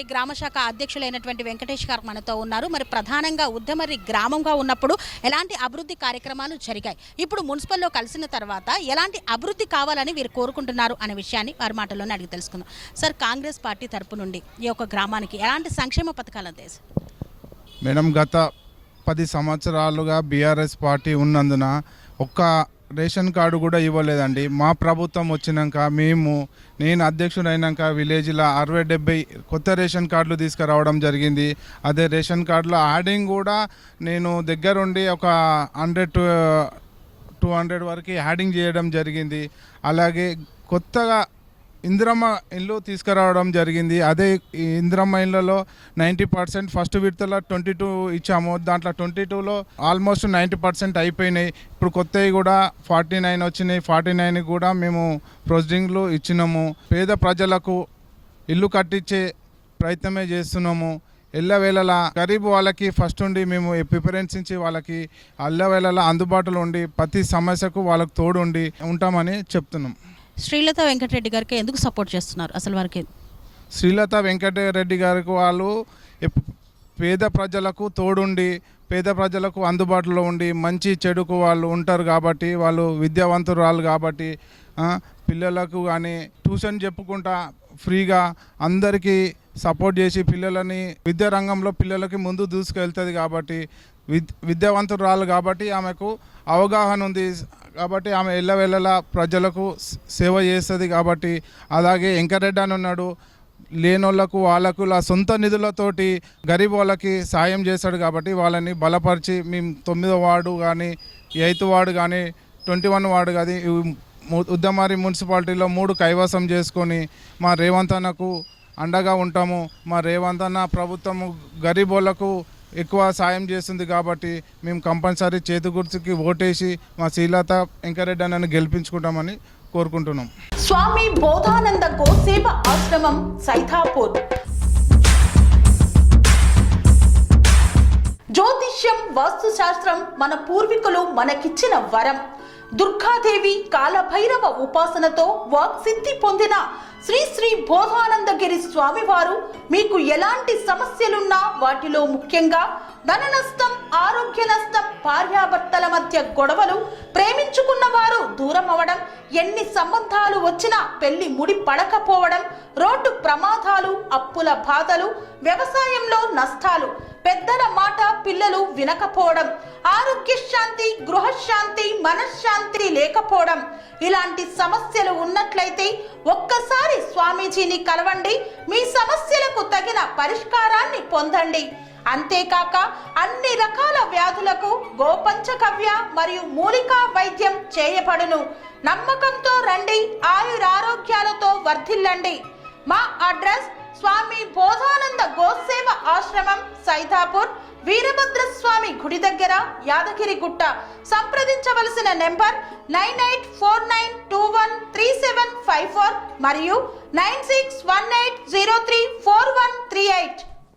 ఉద్దమర్రి గ్రామ శాఖ అధ్యక్షులైనటువంటి వెంకటేష్ గారు మనతో ఉన్నారు. మరి ప్రధానంగా ఉద్దమర్రి గ్రామంగా ఉన్నప్పుడు ఎలాంటి అభివృద్ధి కార్యక్రమాలు జరిగాయి, ఇప్పుడు మున్సిపల్లో కలిసిన తర్వాత ఎలాంటి అభివృద్ధి కావాలని వీరు కోరుకుంటున్నారు అనే విషయాన్ని వారి మాటల్లోనే అడిగి తెలుసుకుందాం. సార్, కాంగ్రెస్ పార్టీ తరపు నుండి ఈ యొక్క గ్రామానికి ఎలాంటి సంక్షేమ పథకాలు అందేసి? మేడం, గత 10 సంవత్సరాలుగా బీఆర్ఎస్ పార్టీ ఉన్నందున ఒక్క రేషన్ కార్డు కూడా ఇవ్వలేదండి. మా ప్రభుత్వం వచ్చినాక నేను అధ్యక్షుడైనాక విలేజ్లో 60-70 కొత్త రేషన్ కార్డులు తీసుకురావడం జరిగింది. అదే రేషన్ కార్డులో యాడింగ్ కూడా నేను దగ్గరుండి ఒక 100-200 వరకు యాడింగ్ చేయడం జరిగింది. అలాగే కొత్తగా ఇందిరమ్మ ఇల్లు తీసుకురావడం జరిగింది. అదే ఇందిరమ్మ ఇళ్ళలో 90% ఫస్ట్ విడతలో 22 ఇచ్చాము. దాంట్లో 22లో ఆల్మోస్ట్ 90% అయిపోయినాయి. ఇప్పుడు కొత్తవి కూడా 49 వచ్చినాయి. 49 కూడా మేము ప్రొసీడింగ్లు ఇచ్చినాము. పేద ప్రజలకు ఇల్లు కట్టించే ప్రయత్నమే చేస్తున్నాము. ఎల్లవేళలా గరీబ్ వాళ్ళకి ఫస్ట్ ఉండి మేము ప్రిఫరెన్స్ ఇచ్చి వాళ్ళకి ఎల్లవేళలా అందుబాటులో ఉండి ప్రతి సమస్యకు వాళ్ళకు తోడు ఉండి ఉంటామని చెప్తున్నాం. శ్రీలత వెంకటరెడ్డి గారికి ఎందుకు సపోర్ట్ చేస్తున్నారు అసలు వారికి? శ్రీలత వెంకటరెడ్డి గారికి వాళ్ళు పేద ప్రజలకు తోడుండి పేద ప్రజలకు అందుబాటులో ఉండి మంచి చెడుకు వాళ్ళు ఉంటారు కాబట్టి, వాళ్ళు విద్యావంతురాలు కాబట్టి పిల్లలకు కానీ ట్యూషన్ చెప్పుకుంటా ఫ్రీగా అందరికీ సపోర్ట్ చేసి పిల్లలని విద్యారంగంలో పిల్లలకి ముందు దూసుకెళ్తుంది కాబట్టి, విద్యావంతురాలు కాబట్టి ఆమెకు అవగాహన ఉంది కాబట్టి ఆమె ఎల్లవేళలా ప్రజలకు సేవ చేస్తుంది కాబట్టి. అలాగే వెంకరెడ్డి అని ఉన్నాడు, లేనోళ్లకు వాళ్ళకు సొంత నిధులతోటి గరీబ్ వాళ్ళకి సాయం చేస్తాడు కాబట్టి వాళ్ళని బలపరిచి మేము 9వ వార్డు కానీ 8వ వార్డు కానీ 21 వార్డు కానీ ఉద్దమర్రి మున్సిపాలిటీలో 3 కైవసం చేసుకొని మా రేవంత్ అన్నకు అండగా ఉంటాము. మా రేవంత్ అన్న ప్రభుత్వము గరీబ్ వాళ్ళకు ఎక్కువ సాయం చేస్తుంది కాబట్టి మేము కంపల్సరీ చేతి గుర్తుకి ఓటేసి మా శ్రీలత వెంకరెడ్డి అన్నను గెలిపించుకుంటామని కోరుకుంటున్నాం. స్వామి బోధానంద గోసేవ ఆశ్రమం సైథాపూర్. జ్యోతిష్యం, వాస్తుశాస్త్రం మన పూర్వీకులు మనకిచ్చిన వరం. దుర్గాదేవి, కాలభైరవ ఉపాసనతో వాక్సిద్ధి పొందిన శ్రీ శ్రీ బోధానందగిరి స్వామివారు మీకు ఎలాంటి సమస్యలున్నా, వాటిలో ముఖ్యంగా ధన నష్టం, ఆరోగ్య నష్టం, భార్యాభర్తల మధ్య గొడవలు, ప్రేమించుకున్న వారు దూరం అవడం, ఎన్ని సంబంధాలు వచ్చినా పెళ్లి ముడి పడకపోవడం, రోడ్డు ప్రమాదాలు, అప్పుల బాధలు, వ్యవసాయంలో నష్టాలు, పెద్దల మాట పిల్లలు వినకపోవడం, ఆరోగ్య శాంతి, గృహశాంతి, మనశ్శాంతి లేకపోవడం, ఇలాంటి సమస్యలు ఉన్నట్లయితే ఒక్కసారి స్వామీజీని కలవండి. మీ సమస్యలకు తగిన పరిష్కారాన్ని పొందండి. అంతేకాక అన్ని రకాల వ్యాధులకు గోపంచకవ్య మరియు మూలికా వైద్యం చేయబడును. నమ్మకంతో రండి, ఆయురారోగ్యాలతో వర్ధిల్లండి. మా అడ్రస్ స్వామి బోధానంద గోసేవ ఆశ్రమం, సైథాపూర్, వీరభద్రస్వామి గుడి దగ్గర, యాదగిరిగుట్ట. సంప్రదించవలసిన నెంబర్ 9849213754 మరియు 9618034138.